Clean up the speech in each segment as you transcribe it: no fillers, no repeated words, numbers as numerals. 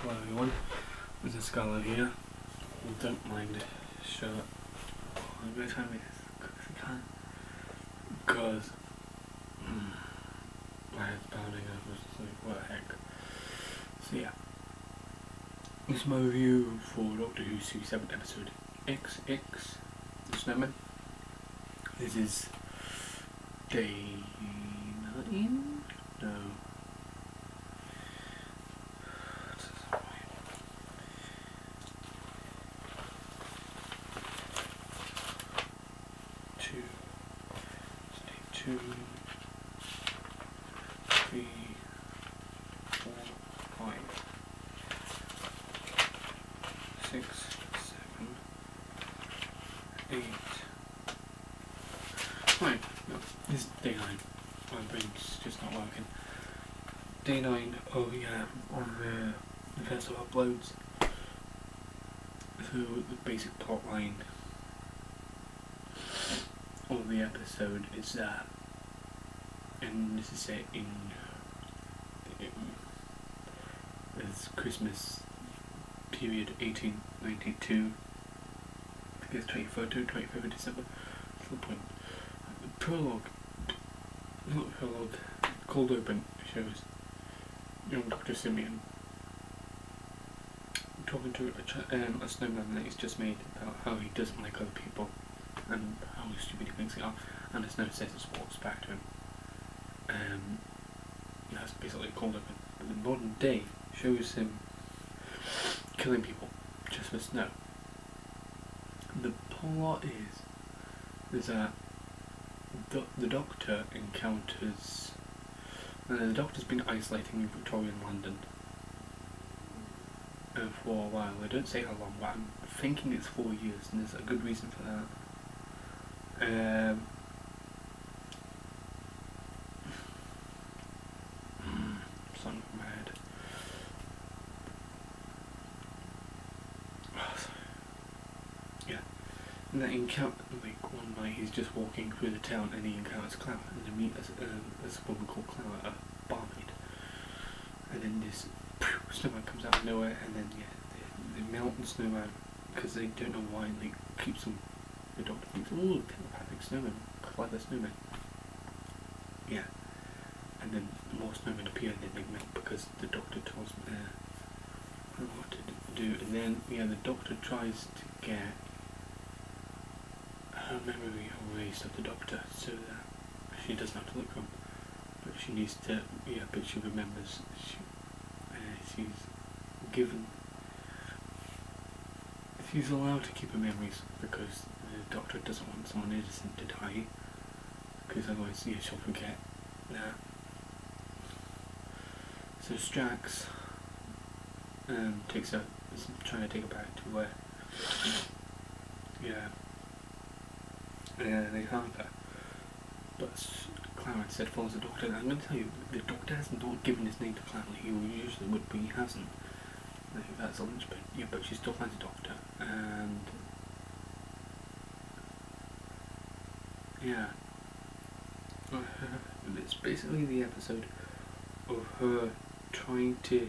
Hello everyone, this is Scarlo here. Don't mind the shirt. I'm going to try and make this as quick as I can because my head's pounding. I was just like, what the heck. So yeah, this is my review for Doctor Who Series 7 episode EXX, the Snowmen. This is day 9? No. 2, 3, 4, 5, 6, 7, 8. Right, no, this is day 9. My brain's just not working. Day 9, oh yeah, on the Festive uploads. So the basic plot line of the episode is that, and this is set in this Christmas period 1892. I think it's 23rd of December. That's the point. The prologue, cold open, shows young Dr. Simeon talking to a snowman that he's just made about how he doesn't like other people and how stupid he thinks they are, and the snow says just walks back to him. That's basically cold open. But the modern day shows him killing people just for snow. The plot is that the Doctor encounters. The Doctor's been isolating in Victorian London for a while. I don't say how long, but I'm thinking it's 4 years, and there's a good reason for that. Something in my head. Yeah. And that encounter, like one night he's just walking through the town and he encounters Clara, and they meet as a woman called Clara, a barmaid. And then this snowman comes out of nowhere, and then they melt the snowman because they don't know why, and they keep some. The Doctor thinks, oh, telepathic snowman, clever snowman. Yeah. And then more snowmen appear, and then they melt because the Doctor tells them what to do. And then, the Doctor tries to get her memory erased of the Doctor so that she doesn't have to look for him. But she needs to, but she remembers. She's given. She's allowed to keep her memories because the Doctor doesn't want someone innocent to die, because otherwise she'll forget that. So Strax is trying to take her back to where they found her, but Clara instead follows the Doctor. And I'm going to tell you, the Doctor has not given his name to Clara. He usually would, but he hasn't. I think that's a linchpin. Yeah, but she still finds the Doctor, and it's basically the episode of her trying to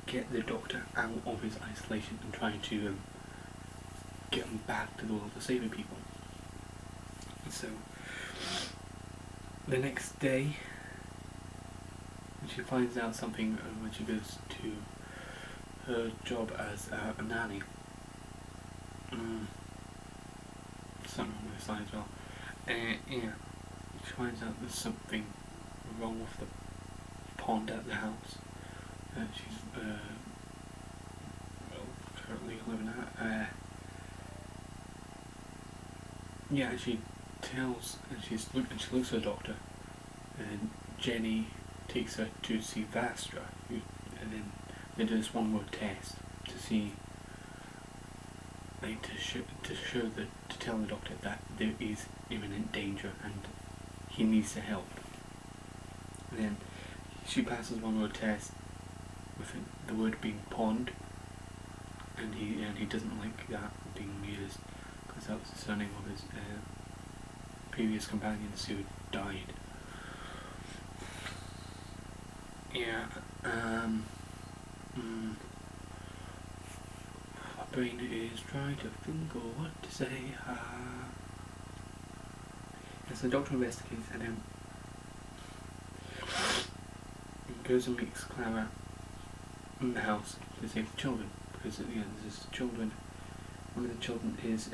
get the Doctor out of his isolation and trying to get him back to the world of saving people. So the next day, she finds out something when she goes to her job as a nanny. Something on my side as well. She finds out there's something wrong with the pond at the house that she's currently living at. She tells, and she looks at the Doctor, and Jenny takes her to see Vastra, and then they do this one-word test to see, to tell the Doctor that there is imminent danger and he needs to help. And then she passes one-word test with the word being pond, and he doesn't like that being used because that was the surname of his previous companions who died. My brain is trying to think of what to say. As the doctor investigates and then goes and meets Clara in the house to save the children, because there's children. One of the children is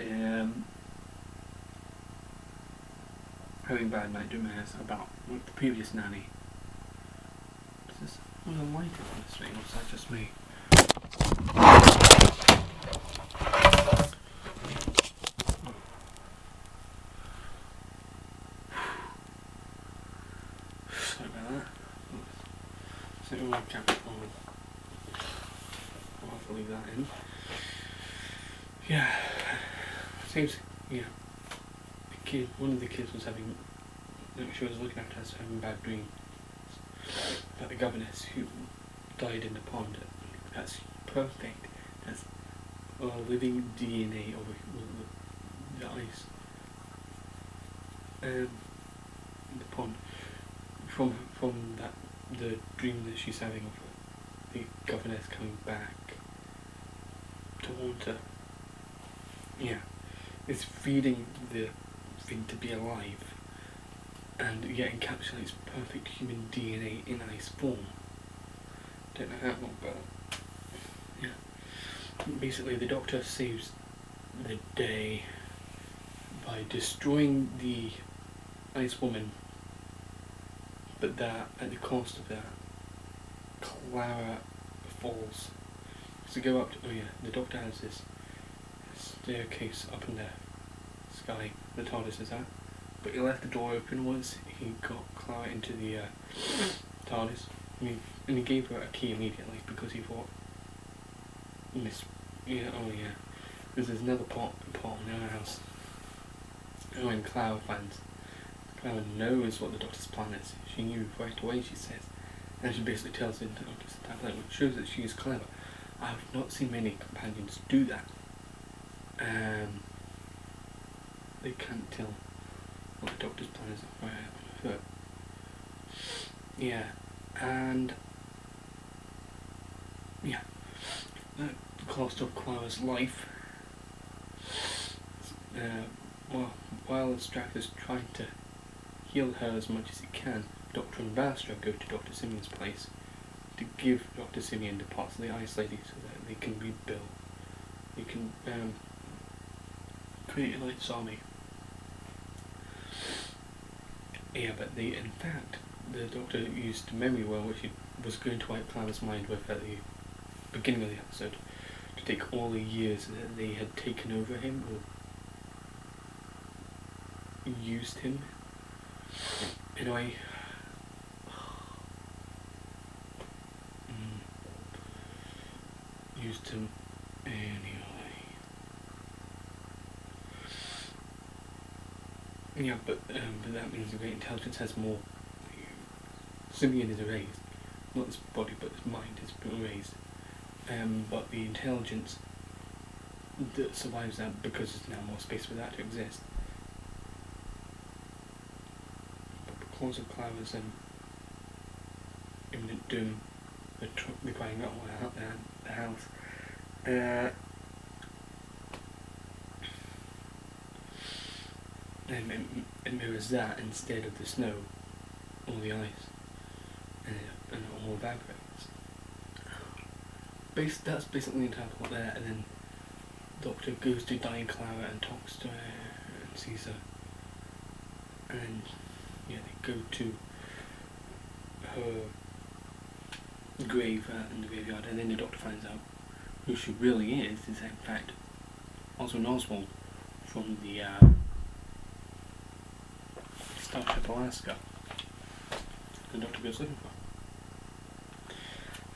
having bad nightmares about the previous nanny. Is this one of the light on this thing, or is that just me? Sorry about that. So my camera on. I'll have to leave that in. Yeah. Seems, one of the kids was having, she was looking after us having bad dreams about the governess who died in the pond. That's perfect. That's living DNA of the ice. The pond. From that, the dream that she's having of the governess coming back to haunt her. Yeah. It's feeding the thing to be alive, and yet encapsulates perfect human DNA in ice form. Don't know how long, but yeah. Basically, the Doctor saves the day by destroying the ice woman, but that at the cost of that, Clara falls. To go up to, the Doctor has this staircase up in the sky, the TARDIS is at, but he left the door open once he got Clara into the TARDIS, and he gave her a key immediately because he thought, there's another pot in our house. And when Clara knows what the Doctor's plan is, she knew right away, she says, and she basically tells the Doctor's tablet, which shows that she is clever. I have not seen many companions do that. They can't tell what the Doctor's plan is right on her. Yeah, and the cost of Clara's life. While Strathers trying to heal her as much as he can, Doctor and Vastra go to Dr. Simeon's place to give Dr. Simeon the parts of the Ice Lady so that they can rebuild. They can create a nice army. Yeah, but in fact, the Doctor used memory well, which he was going to wipe Clara's mind with at the beginning of the episode, to take all the years that they had taken over him, or used him. Anyway, used him anyway. Yeah, but that means the great intelligence has more. Simeon is erased, not his body, but his mind is erased. But the intelligence that survives that, because there's now more space for that to exist. But because of Clara's imminent doom, the crying out of the house, it mirrors that instead of the snow or the ice, and it all evaporates. That's basically the entire plot there, and then Doctor goes to dying Clara and talks to her and sees her, and they go to her grave in the graveyard, and then the Doctor finds out who she really is in fact Oswald Oswald from the Starship Alaska. The Doctor goes looking for.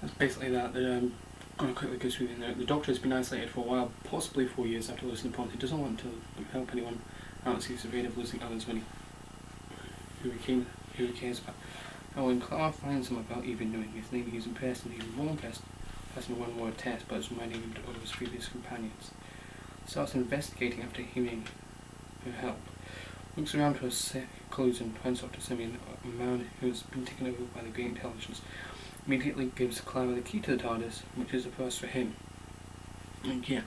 That's basically that. I'm going to quickly go through the Doctor has been isolated for a while, possibly 4 years after losing the pond. He doesn't want to help anyone out as he's afraid of losing others when who he cares about. And when Clara finds him without even knowing his name, he's impressed, and he's more impressed, passing one more test, but it's reminding him of his previous companions. Starts investigating after hearing her help. Looks around for his clothes and finds Dr. Simeon, a man who's been taken over by the great intelligence. immediately gives Clara the key to the TARDIS, which is a first for him. And yeah,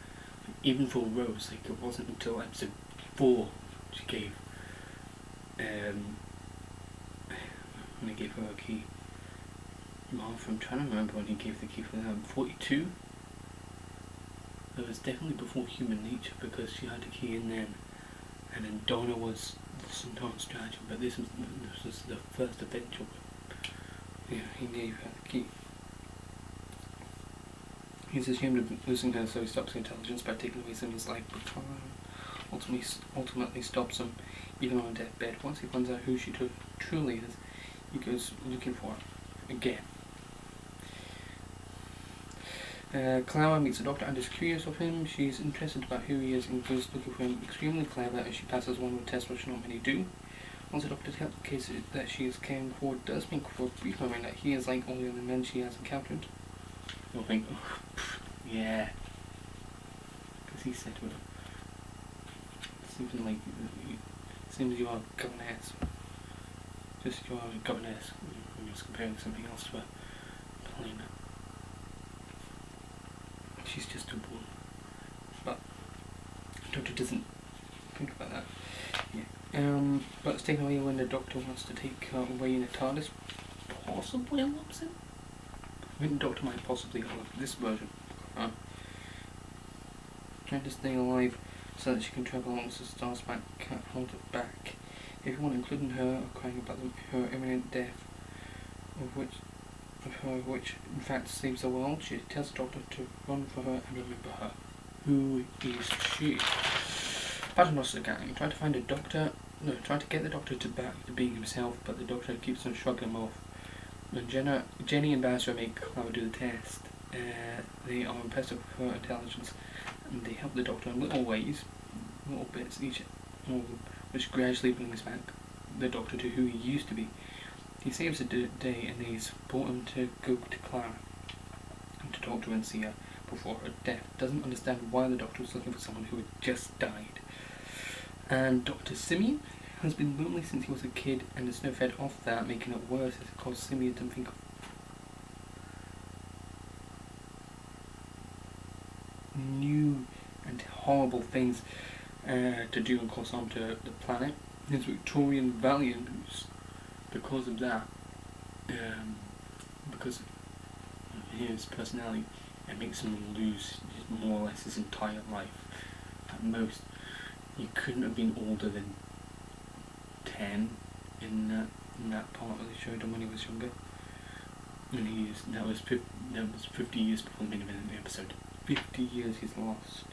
even for Rose, like it wasn't until episode 4 she gave when they gave her a key. Martha, I'm trying to remember when he gave the key for them. 42? It was definitely before Human Nature because she had a key in then. And then Donna was the Centaur Strategy, but this was the first adventure. Yeah, he gave her the key. He's ashamed of losing her, so he stops her intelligence by taking away Simi's life, but Clara ultimately stops him, even on a deathbed. Once he finds out who she truly is, he goes looking for her again. Clara meets the Doctor and is curious of him. She's interested about who he is and goes looking for him. Extremely clever as she passes one with tests which not many do. Once the Doctor tells the case that she is caring for, does think for a brief moment that he is like all the other men she has encountered. You'll think, oh, yeah. Because he said to her, seems you are a governess. Just you are a governess. I'm just comparing something else to a planet. She's just a woman. But the Doctor doesn't think about that. Yeah. But it's taken away when the Doctor wants to take her away in a TARDIS. Possibly unlocks him? I think the Doctor might possibly unlock this version. Trying to stay alive so that she can travel amongst the stars back can't hold it back. Everyone, including her, are crying about her imminent death, which in fact saves the world. She tells the Doctor to run for her and remember her. Who is she? Paternoster gang try to find a Doctor. No, try to get the Doctor to back to being himself, but the Doctor keeps on shrugging him off. When Jenny and Basra make Clara do the test, they are impressed with her intelligence, and they help the Doctor in little ways, little bits each, which gradually brings back the Doctor to who he used to be. He saves the day, and he's brought him to go to Clara and to talk to her and see her before her death. Doesn't understand why the Doctor was looking for someone who had just died. And Dr. Simeon has been lonely since he was a kid and is now fed off that, making it worse as it caused Simeon to think of new and horrible things to do and cause harm to the planet. His Victorian values, because of that, because of his personality, it makes him lose more or less his entire life. At most, he couldn't have been older than 10 in that part where they showed him when he was younger. And that was 50 years before the main event of the episode. 50 years he's lost.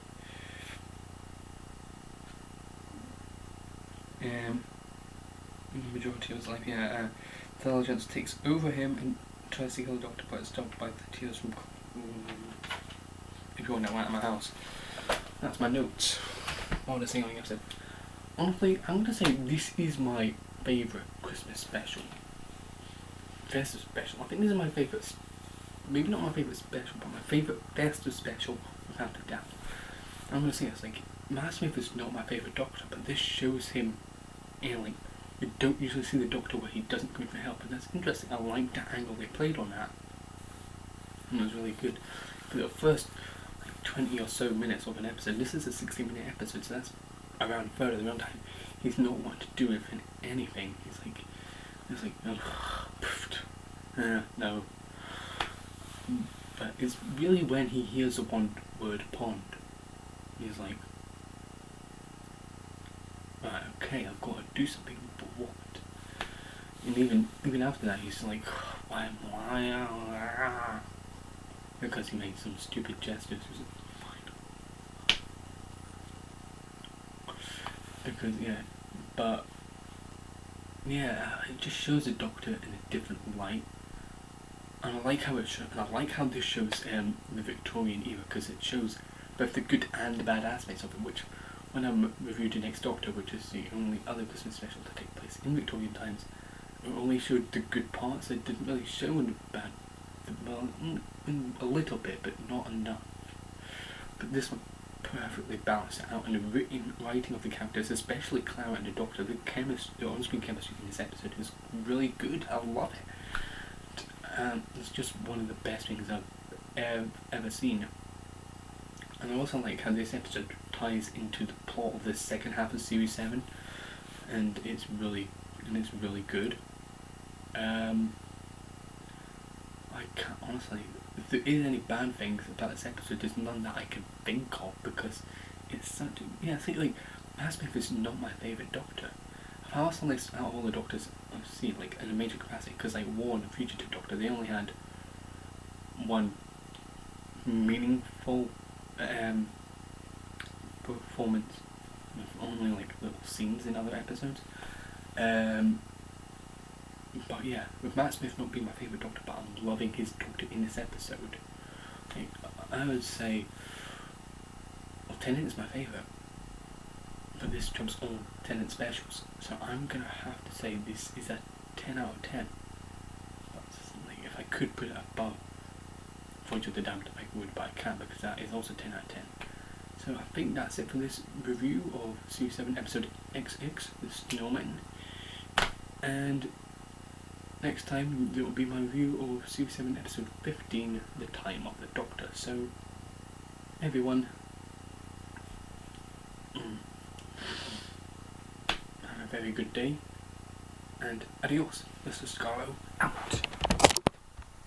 The majority of his life, intelligence takes over him and tries to kill the Doctor, but it's stopped by the tears from. If you want to know, out of my house. That's my notes. I want to sing on the episode. Honestly, I'm going to say this is my favourite Christmas special. Festive special. I think this is my favourite. Maybe not my favourite special, but my favourite Festive special without a doubt. I'm going to say this, Matt Smith is not my favourite Doctor, but this shows him, you don't usually see the Doctor where he doesn't come for help, and that's interesting. I like that angle they played on that. And it was really good. For the first 20 or so minutes of an episode, this is a 60-minute episode, so that's around a third of the runtime. He's not wanting to do anything. He's no. But it's really when he hears the one word pond, he's like, right, okay, I've got to do something, but what? And even after that, he's like, why? Because he made some stupid gestures. Because it just shows the Doctor in a different light, and I like how it shows. And I like how this shows the Victorian era, because it shows both the good and the bad aspects of it. Which, when I reviewed the Next Doctor, which is the only other Christmas special to take place in Victorian times, it only showed the good parts. It didn't really show the bad. Well, a little bit, but not enough. But this one perfectly balanced it out, and the writing of the characters, especially Clara and the Doctor, the on-screen chemistry in this episode is really good. I love it. It's just one of the best things I've ever seen. And I also like how this episode ties into the plot of the second half of Series 7, and it's really good. I can't honestly, if there is any bad things about this episode, there's none that I can think of, because it's such I think like Matt Smith is not my favourite Doctor. I've asked on this out of all the Doctors I've seen, like in a major capacity, because like Warren and Fugitive Doctor, they only had one meaningful performance with only like little scenes in other episodes. But yeah, with Matt Smith not being my favourite Doctor, but I'm loving his Doctor in this episode, like, I would say, well, Tennant is my favourite, but this trumps all Tennant specials, so I'm gonna have to say this is a 10 out of 10. That's, like, if I could put it above Voyage of the Damned, I would, but I can't, because that is also 10 out of 10. So I think that's it for this review of Series 7 episode EXX, the Snowmen, and next time there will be my review of Series 7 episode 15, The Time of the Doctor. So everyone, have a very good day, and adios. This is Scarlo out.